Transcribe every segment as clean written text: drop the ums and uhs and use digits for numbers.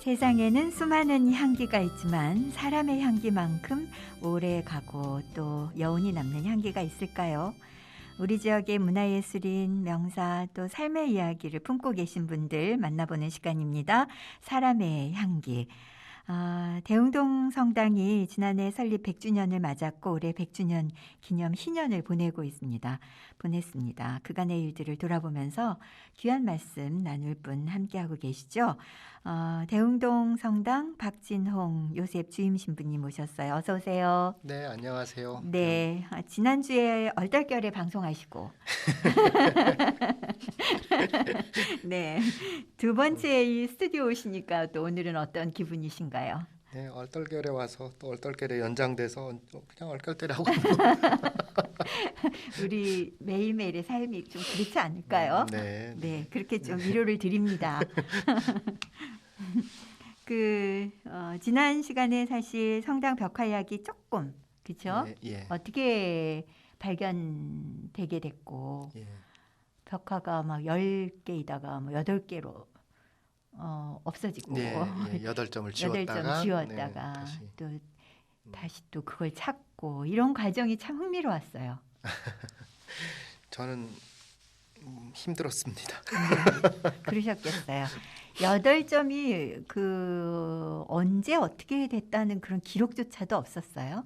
세상에는 수많은 향기가 있지만 사람의 향기만큼 오래 가고 또 여운이 남는 향기가 있을까요? 우리 지역의 문화예술인, 명사 또 삶의 이야기를 품고 계신 분들 만나보는 시간입니다. 사람의 향기. 대흥동 성당이 지난해 설립 100주년을 맞았고 올해 100주년 기념 희년을 보냈습니다. 그간의 일들을 돌아보면서 귀한 말씀 나눌 분 함께하고 계시죠. 대흥동 성당 박진홍 요셉 주임 신부님 모셨어요. 어서 오세요. 네, 안녕하세요. 네, 지난주에 얼떨결에 방송하시고 네, 두 번째 이 스튜디오 오시니까 또 오늘은 어떤 기분이신가요? 네, 얼떨결에 와서 또 얼떨결에 연장돼서 그냥 얼떨결에 하고 우리 매일매일의 삶이 좀 그렇지 않을까요? 네, 네, 그렇게 좀 위로를 드립니다. 지난 시간에 사실 성당 벽화 이야기 조금 그렇죠? 예. 어떻게 발견되게 됐고 예. 벽화가 막 10개이다가 뭐 8개로 없어지고 네, 8점을 지웠다가 8점 지웠다가 또 다시 또 그걸 찾고 이런 과정이 참 흥미로웠어요. 저는 힘들었습니다. 그러셨겠어요. 8점이 언제 어떻게 됐다는 그런 기록조차도 없었어요?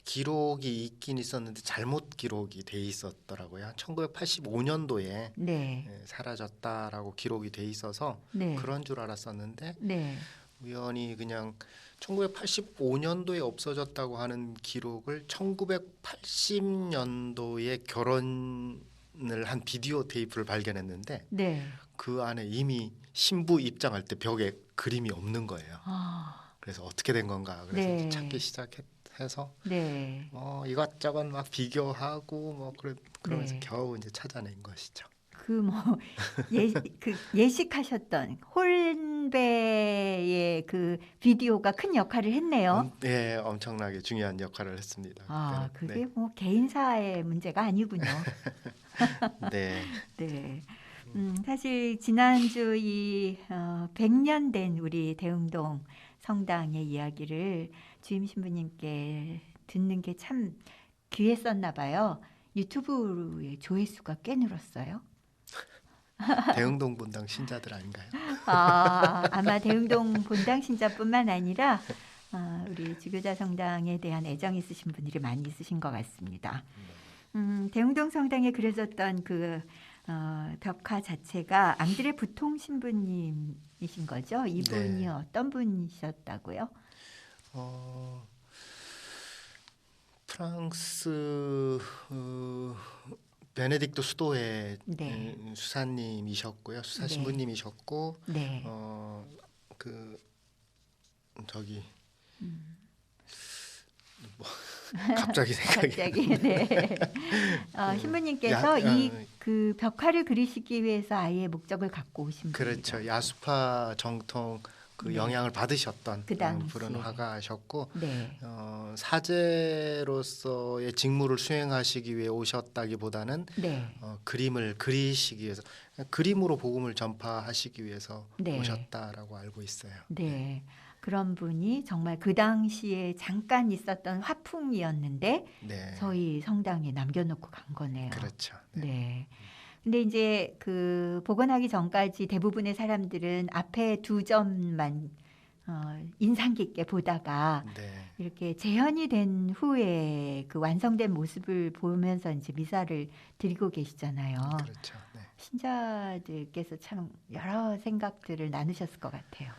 기록이 있긴 있었는데 잘못 기록이 돼 있었더라고요. 1985년도에 네. 사라졌다라고 기록이 돼 있어서 네. 그런 줄 알았었는데 네. 우연히 그냥 1985년도에 없어졌다고 하는 기록을 1980년도에 결혼을 한 비디오 테이프를 발견했는데 네. 그 안에 이미 신부 입장할 때 벽에 그림이 없는 거예요. 그래서 어떻게 된 건가 그래서 네. 찾기 시작해서 네. 이것저것 막 비교하고 뭐 그러면서 네. 겨우 이제 찾아낸 것이죠. 예식하셨던 홀베의 그 비디오가 큰 역할을 했네요. 네, 엄청나게 중요한 역할을 했습니다. 그게 네. 뭐 개인사의 문제가 아니군요. 네. 네. 사실 지난주 이 100년 된 우리 대흥동 성당의 이야기를 주임 신부님께 듣는 게 참 귀했었나 봐요. 유튜브의 조회수가 꽤 늘었어요. 대흥동 본당 신자들 아닌가요? 아마 대흥동 본당 신자뿐만 아니라 우리 지교자 성당에 대한 애정 있으신 분들이 많이 있으신 것 같습니다. 대흥동 성당에 그려졌던 벽화 자체가 앙드레 부통 신부님이신 거죠? 이분이 네. 어떤 분이셨다고요? 프랑스 베네딕토 수도의 네. 수사님이셨고요. 수사 네. 신부님이셨고 네. 갑자기 생각이 네. 신부님께서 그 벽화를 그리시기 위해서 아예 목적을 갖고 오신 분이죠. 그렇죠. 야수파 정통 네. 영향을 받으셨던 그 당시에. 그런 화가셨고 네. 사제로서의 직무를 수행하시기 위해 오셨다기보다는 네. 그림을 그리시기 위해서 그림으로 복음을 전파하시기 위해서 네. 오셨다라고 알고 있어요. 네. 그런 분이 정말 그 당시에 잠깐 있었던 화풍이었는데 네. 저희 성당에 남겨놓고 간 거네요. 그렇죠. 네. 근데 이제 복원하기 전까지 대부분의 사람들은 앞에 2점만 인상 깊게 보다가 네. 이렇게 재현이 된 후에 그 완성된 모습을 보면서 이제 미사를 드리고 계시잖아요. 그렇죠. 네. 신자들께서 참 여러 생각들을 나누셨을 것 같아요.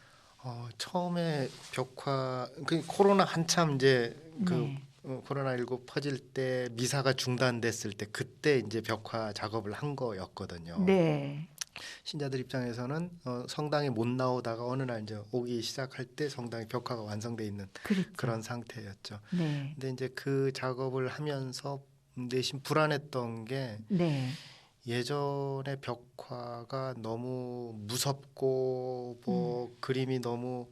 처음에 벽화 코로나 한참 이제 네. 코로나19 퍼질 때 미사가 중단됐을 때 그때 이제 벽화 작업을 한 거였거든요. 네. 신자들 입장에서는 성당에 못 나오다가 어느 날 이제 오기 시작할 때 성당에 벽화가 완성돼 있는 그렇죠. 그런 상태였죠. 네. 근데 이제 그 작업을 하면서 내심 불안했던 게 네. 예전의 벽화가 너무 무섭고 그림이 너무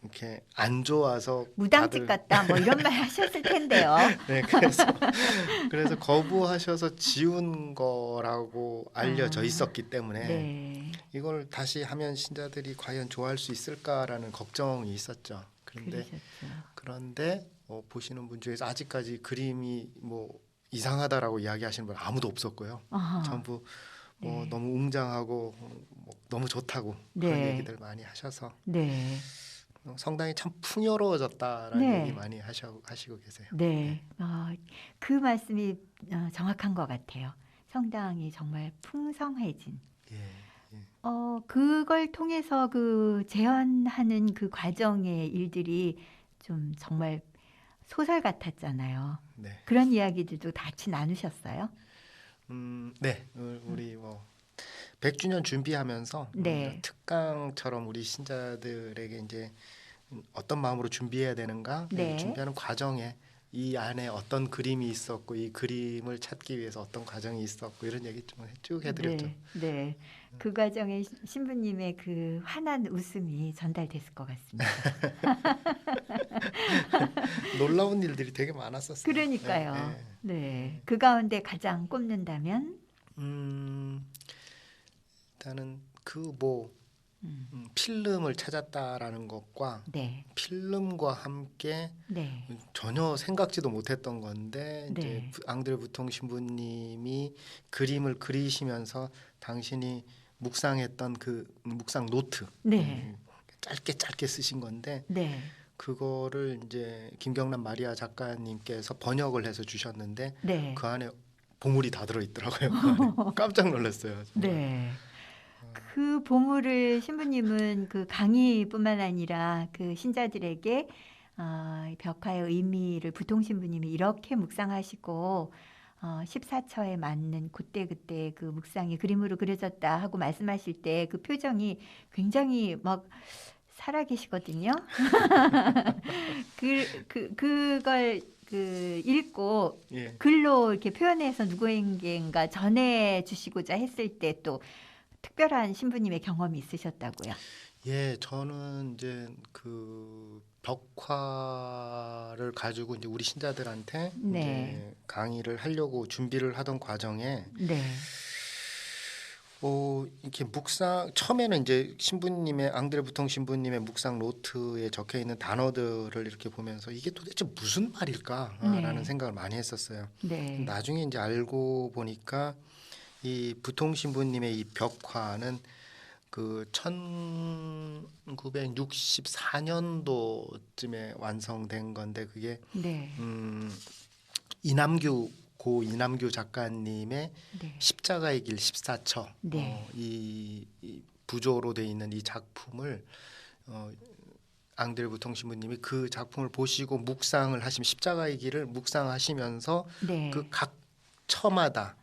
이렇게 안 좋아서 무당집 같다 뭐 이런 말 하셨을 텐데요. 네, 그래서 거부하셔서 지운 거라고 알려져 있었기 때문에 네. 이걸 다시 하면 신자들이 과연 좋아할 수 있을까라는 걱정이 있었죠. 그러셨죠. 그런데 보시는 분 중에서 아직까지 그림이 뭐 이상하다라고 이야기하시는 분 아무도 없었고요. 아하. 전부 네. 너무 웅장하고 너무 좋다고 그런 네. 얘기들 많이 하셔서 네. 성당이 참 풍요로워졌다라는 네. 얘기 많이 하시고 계세요. 네. 그 말씀이 정확한 것 같아요. 성당이 정말 풍성해진. 예, 예. 그걸 통해서 그 재현하는 그 과정의 일들이 좀 정말 소설 같았잖아요. 네. 그런 이야기들도 같이 나누셨어요? 네. 우리 뭐 100주년 준비하면서 네. 특강처럼 우리 신자들에게 이제 어떤 마음으로 준비해야 되는가 네. 준비하는 과정에 이 안에 어떤 그림이 있었고 이 그림을 찾기 위해서 어떤 과정이 있었고 이런 얘기 좀 쭉 해드렸죠. 네. 네. 그 과정에 신부님의 그 환한 웃음이 전달됐을 것 같습니다. 놀라운 일들이 되게 많았었어요. 그러니까요. 네, 네. 네. 그 가운데 가장 꼽는다면 일단은 그 뭐 필름을 찾았다라는 것과 네. 필름과 함께 네. 전혀 생각지도 못했던 건데 네. 이제 앙드레 부통 신부님이 그림을 그리시면서 당신이 묵상했던 그 묵상 노트 네. 짧게 쓰신 건데 네. 그거를 이제 김경란 마리아 작가님께서 번역을 해서 주셨는데 네. 그 안에 보물이 다 들어있더라고요. 그 안에. 깜짝 놀랐어요. 정말. 네. 그 보물을 신부님은 그 강의뿐만 아니라 그 신자들에게 벽화의 의미를 부통 신부님이 이렇게 묵상하시고 14처에 맞는 그때 그 묵상이 그림으로 그려졌다 하고 말씀하실 때 그 표정이 굉장히 막 살아계시거든요. 그걸 읽고 예. 글로 이렇게 표현해서 누구에게인가 전해 주시고자 했을 때 또 특별한 신부님의 경험이 있으셨다고요. 예, 저는 이제 그 벽화를 가지고 이제 우리 신자들한테 네. 이제 강의를 하려고 준비를 하던 과정에 네. 이렇게 묵상 처음에는 이제 신부님의 앙드레 부통 신부님의 묵상 노트에 적혀 있는 단어들을 이렇게 보면서 이게 도대체 무슨 말일까라는 네. 생각을 많이 했었어요. 네. 나중에 이제 알고 보니까 이 부통 신부님의 이 벽화는 그 1964년도쯤에 완성된 건데 그게 네. 고 이남규 작가님의 네. 십자가의 길 14처 네. 이 부조로 돼 있는 이 작품을 앙드레 부통 신부님이 그 작품을 보시고 묵상을 하시면 십자가의 길을 묵상하시면서 네. 그 각 처마다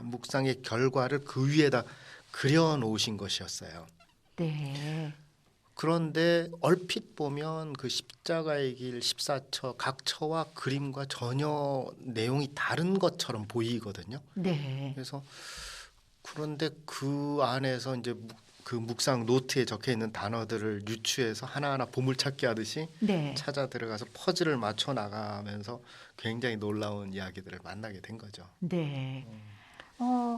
묵상의 결과를 그 위에다 그려 놓으신 것이었어요. 네. 그런데 얼핏 보면 그 십자가의 길 14처 각 처와 그림과 전혀 내용이 다른 것처럼 보이거든요. 네. 그래서 그런데 그 안에서 이제 그 묵상 노트에 적혀 있는 단어들을 유추해서 하나하나 보물찾기 하듯이 네. 찾아 들어가서 퍼즐을 맞춰 나가면서 굉장히 놀라운 이야기들을 만나게 된 거죠. 네.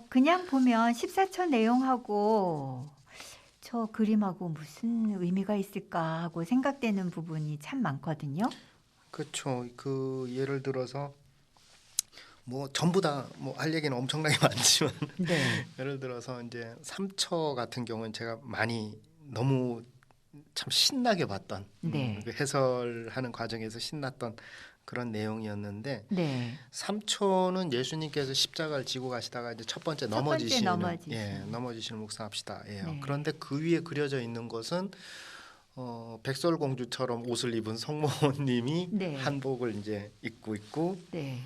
그냥 보면 14처 내용하고 저 그림하고 무슨 의미가 있을까 하고 생각되는 부분이 참 많거든요. 그렇죠. 그 예를 들어서 뭐 전부 다 뭐 할 얘기는 엄청나게 많지만 네. 예를 들어서 이제 3처 같은 경우는 제가 많이 너무 참 신나게 봤던 네. 그 해설하는 과정에서 신났던 그런 내용이었는데 네. 3초는 예수님께서 십자가를 지고 가시다가 이제 첫 번째 넘어지시는 넘어지시는 묵상합시다. 예요. 네. 그런데 그 위에 그려져 있는 것은 백설공주처럼 옷을 입은 성모님이 네. 한복을 이제 입고 있고 네.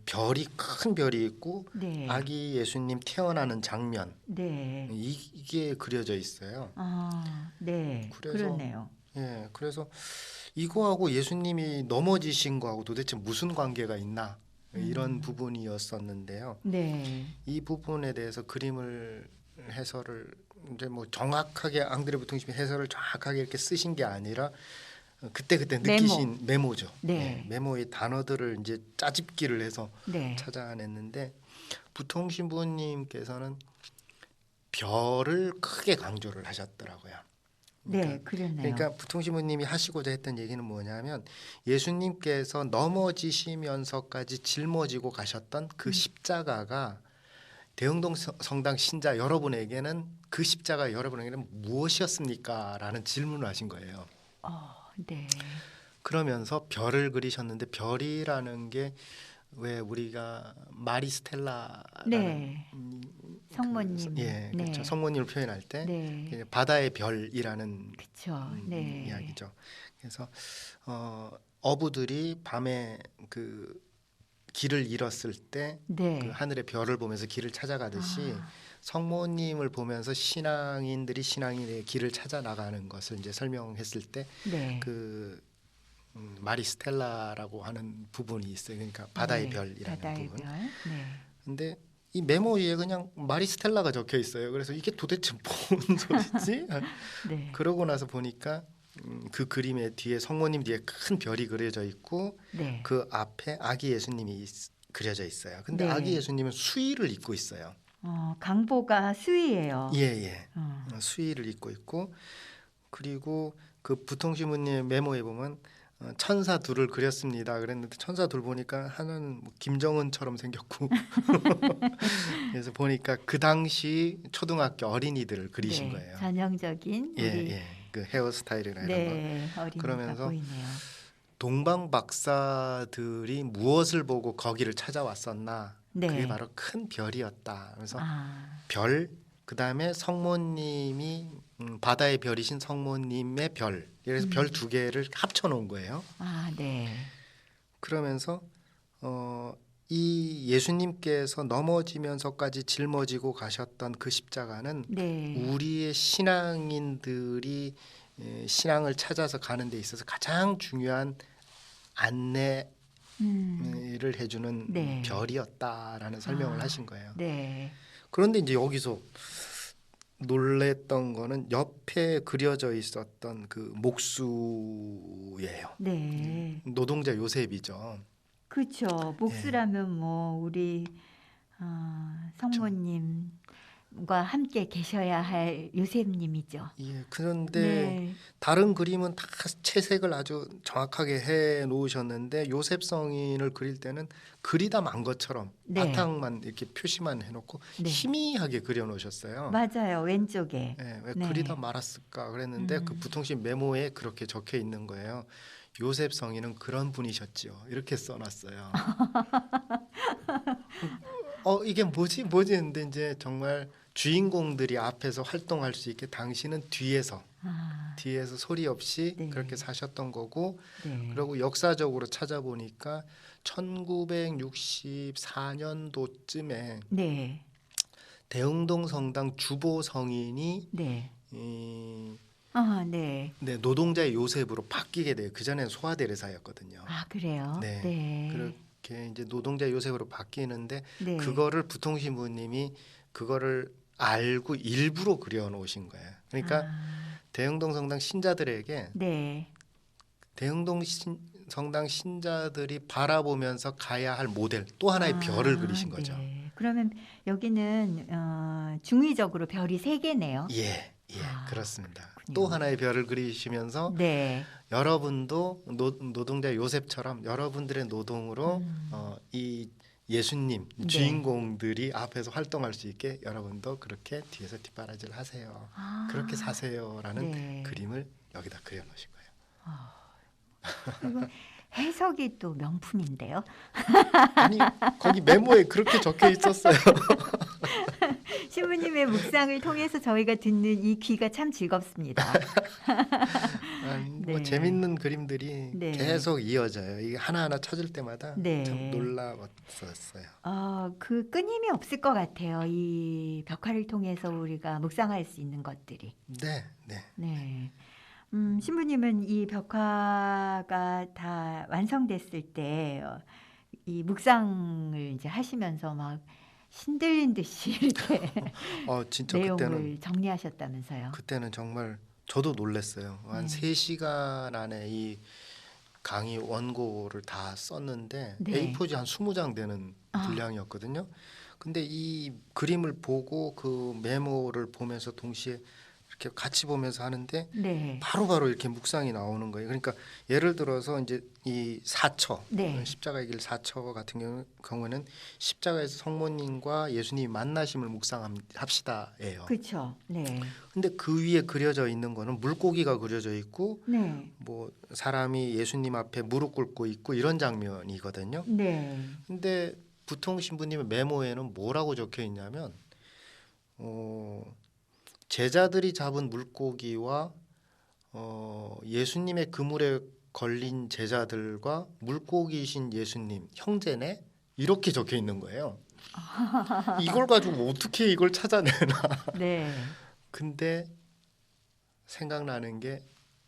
별이 큰 별이 있고 네. 아기 예수님 태어나는 장면 네. 이게 그려져 있어요. 네. 그래서 그렇네요. 예, 그래서 이거하고 예수님이 넘어지신 거하고 도대체 무슨 관계가 있나 이런 부분이었었는데요. 네. 이 부분에 대해서 그림을 해설을 이제 뭐 정확하게 앙드레 부통심이 해설을 정확하게 이렇게 쓰신 게 아니라 그때 느끼신 메모죠. 네. 메모의 단어들을 이제 짜집기를 해서 네. 찾아냈는데 부통 신부님께서는 별을 크게 강조를 하셨더라고요. 네, 그랬네요. 그러니까 부통 신부님이 하시고자 했던 얘기는 뭐냐면 예수님께서 넘어지시면서까지 짊어지고 가셨던 그 십자가가 대흥동 성당 신자 여러분에게는 그 십자가 여러분에게는 무엇이었습니까? 라는 질문을 하신 거예요. 네. 그러면서 별을 그리셨는데 별이라는 게 왜 우리가 마리스텔라라는 네. 성모님. 예, 네. 그렇죠. 성모님을 표현할 때 네. 바다의 별이라는 그렇죠. 네. 이야기죠. 그래서 어부들이 밤에 그 길을 잃었을 때 네. 그 하늘의 별을 보면서 길을 찾아가듯이 성모님을 보면서 신앙인들이 신앙인의 길을 찾아 나가는 것을 이제 설명했을 때 네. 그 마리스텔라라고 하는 부분이 있어요. 그러니까 바다의 네. 별이라는 바다의 부분. 별. 네. 근데 이 메모 위에 그냥 마리스텔라가 적혀 있어요. 그래서 이게 도대체 뭔 소리지? 네. 그러고 나서 보니까 그 그림의 뒤에 성모님 뒤에 큰 별이 그려져 있고 네. 그 앞에 아기 예수님이 그려져 있어요. 근데 네. 아기 예수님은 수의를 입고 있어요. 강보가 수위예요. 예. 수의를 입고 있고 그리고 그 부통신부님 메모에 보면 천사 둘을 그렸습니다. 그랬는데 천사 둘 보니까 하나는 뭐 김정은처럼 생겼고 그래서 보니까 그 당시 초등학교 어린이들을 그리신 네. 거예요. 전형적인 우리 그 헤어스타일이나 이런 네. 거. 어린이가 그러면서 보이네요. 동방 박사들이 무엇을 보고 거기를 찾아왔었나? 네. 그게 바로 큰 별이었다. 그래서 아, 별, 그 다음에 성모님이 바다의 별이신 성모님의 별. 그래서 별 두 개를 합쳐 놓은 거예요. 네. 그러면서 이 예수님께서 넘어지면서까지 짊어지고 가셨던 그 십자가는 네. 우리의 신앙인들이 신앙을 찾아서 가는 데 있어서 가장 중요한 안내를 해주는 네. 별이었다라는 설명을 하신 거예요. 네. 그런데 이제 여기서 놀랬던 거는 옆에 그려져 있었던 그 목수예요. 네. 노동자 요셉이죠. 그렇죠. 목수라면 뭐 우리 성모님과 함께 계셔야 할 요셉님이죠. 예, 그런데 네. 다른 그림은 다 채색을 아주 정확하게 해 놓으셨는데 요셉 성인을 그릴 때는 그리다 만 것처럼 네. 바탕만 이렇게 표시만 해놓고 네. 희미하게 그려 놓으셨어요. 맞아요. 왼쪽에. 예, 왜 네. 그리다 말았을까 그랬는데 그 부통신 메모에 그렇게 적혀 있는 거예요. 요셉 성인은 그런 분이셨지요. 이렇게 써놨어요. 이게 뭐지 했는데 이제 정말 주인공들이 앞에서 활동할 수 있게 당신은 뒤에서 소리 없이 네. 그렇게 사셨던 거고 네. 그리고 역사적으로 찾아보니까 1964년도쯤에 네. 대흥동 성당 주보 성인이 네. 네. 노동자의 요셉으로 바뀌게 돼요. 그 전에는 소아대레사였거든요. 그래요? 네. 네. 그렇게 이제 노동자 요셉으로 바뀌는데 네. 그거를 부통신부님이 그거를 알고 일부러 그려놓으신 거예요. 그러니까 대흥동 성당 신자들에게 네. 대흥동 성당 신자들이 바라보면서 가야 할 모델 또 하나의 별을 그리신 거죠. 네. 그러면 여기는 중의적으로 별이 3개네요. 예, 그렇습니다. 그렇군요. 또 하나의 별을 그리시면서 네. 여러분도 노동자 요셉처럼 여러분들의 노동으로 이 예수님 네. 주인공들이 앞에서 활동할 수 있게 여러분도 그렇게 뒤에서 뒷바라지를 하세요. 그렇게 사세요라는 네. 그림을 여기다 그려놓으신 거예요. 이거 해석이 또 명품인데요. 아니 거기 메모에 그렇게 적혀 있었어요. 신부님의 묵상을 통해서 저희가 듣는 이 귀가 참 즐겁습니다. 뭐 네. 재밌는 그림들이 네. 계속 이어져요. 이게 하나하나 찾을 때마다 네. 참 놀라웠었어요. 그 끊임이 없을 것 같아요. 이 벽화를 통해서 우리가 묵상할 수 있는 것들이. 네. 네. 신부님은 이 벽화가 다 완성됐을 때 이 묵상을 이제 하시면서 막 신들린 듯이 이렇게 진짜 내용을 정리하셨다면서요. 그때는 정말 저도 놀랐어요. 한 네. 3시간 안에 이 강의 원고를 다 썼는데 네. A4지 한 20장 되는 분량이었거든요. 근데 이 그림을 보고 그 메모를 보면서 동시에 이렇게 같이 보면서 하는데 네. 바로바로 이렇게 묵상이 나오는 거예요. 그러니까 예를 들어서 이제 이 사처, 네. 십자가의 길 사처 같은 경우는 십자가에서 성모님과 예수님이 만나심을 묵상합시다예요. 그렇죠. 네. 근데 그 위에 그려져 있는 거는 물고기가 그려져 있고 네. 뭐 사람이 예수님 앞에 무릎 꿇고 있고 이런 장면이거든요. 네. 근데 부통 신부님의 메모에는 뭐라고 적혀 있냐면 제자들이 잡은 물고기와 예수님의 그물에 걸린 제자들과 물고기이신 예수님 형제네 이렇게 적혀 있는 거예요. 이걸 가지고 어떻게 이걸 찾아내나. 네. 근데 생각나는 게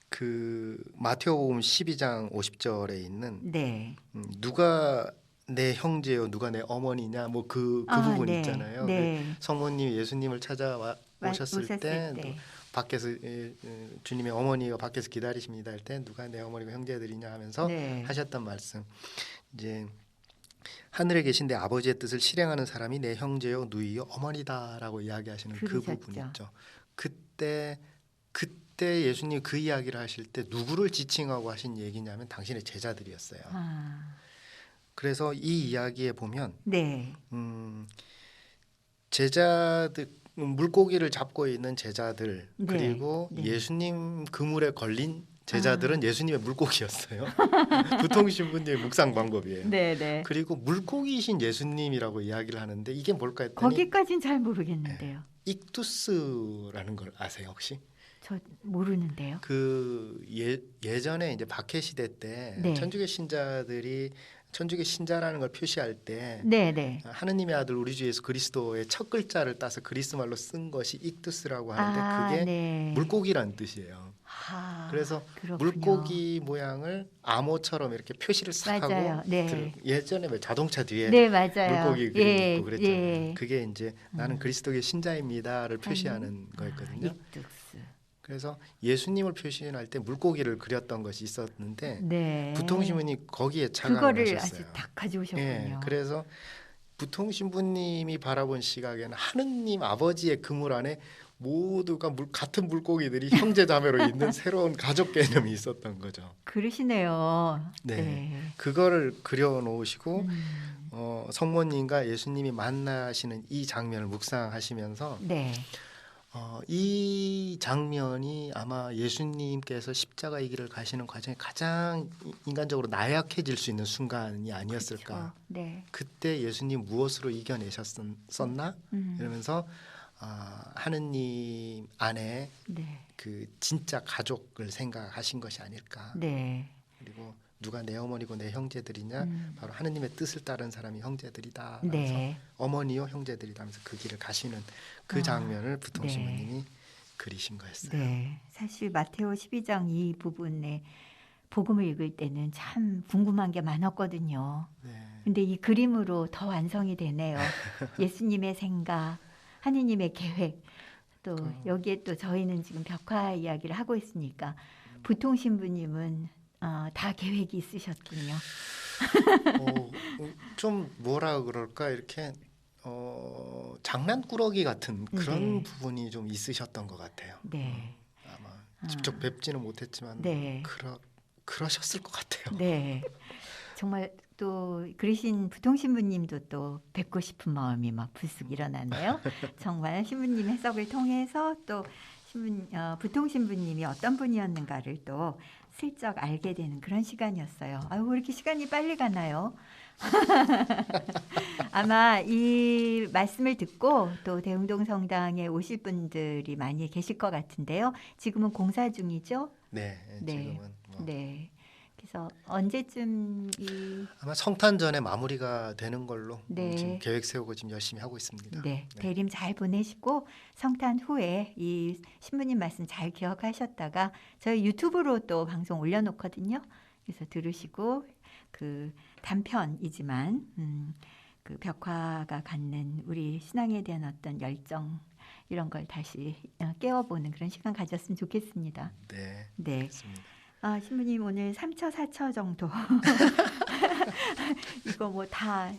그 마태복음 12장 50절에 있는 네. 누가 내 형제요 누가 내 어머니냐 뭐 그 부분 네. 있잖아요. 네. 성모님 예수님을 찾아와 오셨을 때 밖에서 주님의 어머니가 밖에서 기다리십니다 할 때 누가 내 어머니고 형제들이냐 하면서 네. 하셨던 말씀 이제 하늘에 계신 내 아버지의 뜻을 실행하는 사람이 내 형제요 누이요 어머니다라고 이야기하시는 그 그러셨죠. 부분 있죠. 그때 예수님이 그 이야기를 하실 때 누구를 지칭하고 하신 얘기냐면 당신의 제자들이었어요. 그래서 이 이야기에 보면 네. 제자들 물고기를 잡고 있는 제자들 네. 그리고 네. 예수님 그물에 걸린 제자들은 예수님의 물고기였어요. 부통 신부님의 묵상 방법이에요. 네. 그리고 물고기이신 예수님이라고 이야기를 하는데 이게 뭘까 했더니 거기까진 잘 모르겠는데요. 익투스라는 걸 아세요 혹시? 저 모르는데요. 그 예전에 이제 박해 시대 때 네. 천주교 신자들이 천주교 신자라는 걸 표시할 때 네. 하느님의 아들 우리 주 예수 그리스도의 첫 글자를 따서 그리스 말로 쓴 것이 익투스라고 하는데 그게 네. 물고기란 뜻이에요. 그래서 그렇군요. 물고기 모양을 암호처럼 이렇게 표시를 싹 맞아요. 하고 네. 예전에 왜 자동차 뒤에 네, 맞아요. 물고기 그림 있고 그랬잖아요. 예. 그게 이제 나는 그리스도의 신자입니다를 표시하는 거였거든요. 익투스. 그래서 예수님을 표시할 때 물고기를 그렸던 것이 있었는데 네. 부통 신부님이 거기에 착안을 그거를 하셨어요. 아주 다 가져오셨군요. 예, 그래서 부통 신부님이 바라본 시각에는 하느님 아버지의 그물 안에 모두가 같은 물고기들이 형제 자매로 있는 새로운 가족 개념이 있었던 거죠. 그러시네요. 네. 그거를 그려놓으시고 성모님과 예수님이 만나시는 이 장면을 묵상하시면서 네. 이 장면이 아마 예수님께서 십자가의 길을 가시는 과정에 가장 인간적으로 나약해질 수 있는 순간이 아니었을까. 그렇죠. 네. 그때 예수님 무엇으로 이겨내셨었나 이러면서 하느님 안에 네. 그 진짜 가족을 생각하신 것이 아닐까. 네. 그리고 누가 내 어머니고 내 형제들이냐 바로 하느님의 뜻을 따른 사람이 형제들이다. 네. 어머니요 형제들이다 하면서 그 길을 가시는 그 장면을 부통 신부님이 그리신 거였어요. 네. 사실 마테오 12장 이 부분에 복음을 읽을 때는 참 궁금한 게 많았거든요. 네. 근데 이 그림으로 더 완성이 되네요. 예수님의 생각, 하느님의 계획. 또 여기에 또 저희는 지금 벽화 이야기를 하고 있으니까 부통 신부님은 다 계획이 있으셨군요. 좀 뭐라 그럴까 이렇게 장난꾸러기 같은 그런 네. 부분이 좀 있으셨던 것 같아요. 네. 아마 직접 뵙지는 못했지만 네. 그러셨을 것 같아요. 네. 정말 또 그러신 부통 신부님도 또 뵙고 싶은 마음이 막 불쑥 일어나네요. 정말 신부님 해석을 통해서 또 부통 신부님이 어떤 분이었는가를 또 슬쩍 알게 되는 그런 시간이었어요. 아유, 왜 이렇게 시간이 빨리 가나요? 아마 이 말씀을 듣고 또 대흥동 성당에 오실 분들이 많이 계실 것 같은데요. 지금은 공사 중이죠? 네, 지금은 네. 그래서 언제쯤 아마 성탄 전에 마무리가 되는 걸로 네. 지금 계획 세우고 지금 열심히 하고 있습니다. 네, 대림 잘 보내시고 성탄 후에 이 신부님 말씀 잘 기억하셨다가 저희 유튜브로 또 방송 올려놓거든요. 그래서 들으시고 그 단편이지만 그 벽화가 갖는 우리 신앙에 대한 어떤 열정 이런 걸 다시 깨워보는 그런 시간 가졌으면 좋겠습니다. 네, 네. 그렇습니다. 신부님 오늘 3처, 4처 정도 이거 뭐 다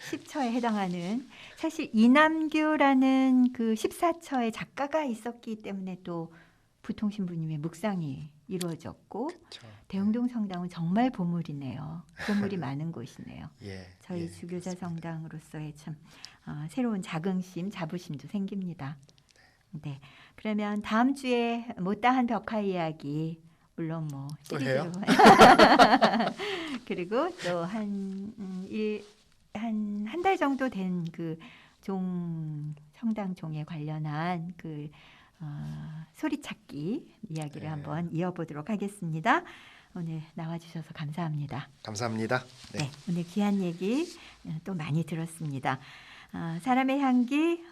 10처에 해당하는 사실 이남규라는 그 14처의 작가가 있었기 때문에 또 부통신부님의 묵상이 이루어졌고 그렇죠. 대흥동 성당은 정말 보물이네요. 보물이 많은 곳이네요. 예, 저희 예, 주교자 그렇습니다. 성당으로서의 참 새로운 자긍심, 자부심도 생깁니다. 네, 그러면 다음 주에 못다한 벽화 이야기 물론 뭐 또 시리즈로 해요? 그리고 또 한 달 정도 된 그 성당 종에 관련한 그 소리찾기 이야기를 네. 한번 이어보도록 하겠습니다. 오늘 나와주셔서 감사합니다. 감사합니다. 네. 네, 오늘 귀한 얘기 또 많이 들었습니다. 사람의 향기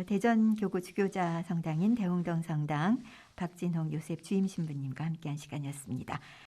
대전 교구 주교자 성당인 대흥동 성당 박진홍 요셉 주임 신부님과 함께한 시간이었습니다.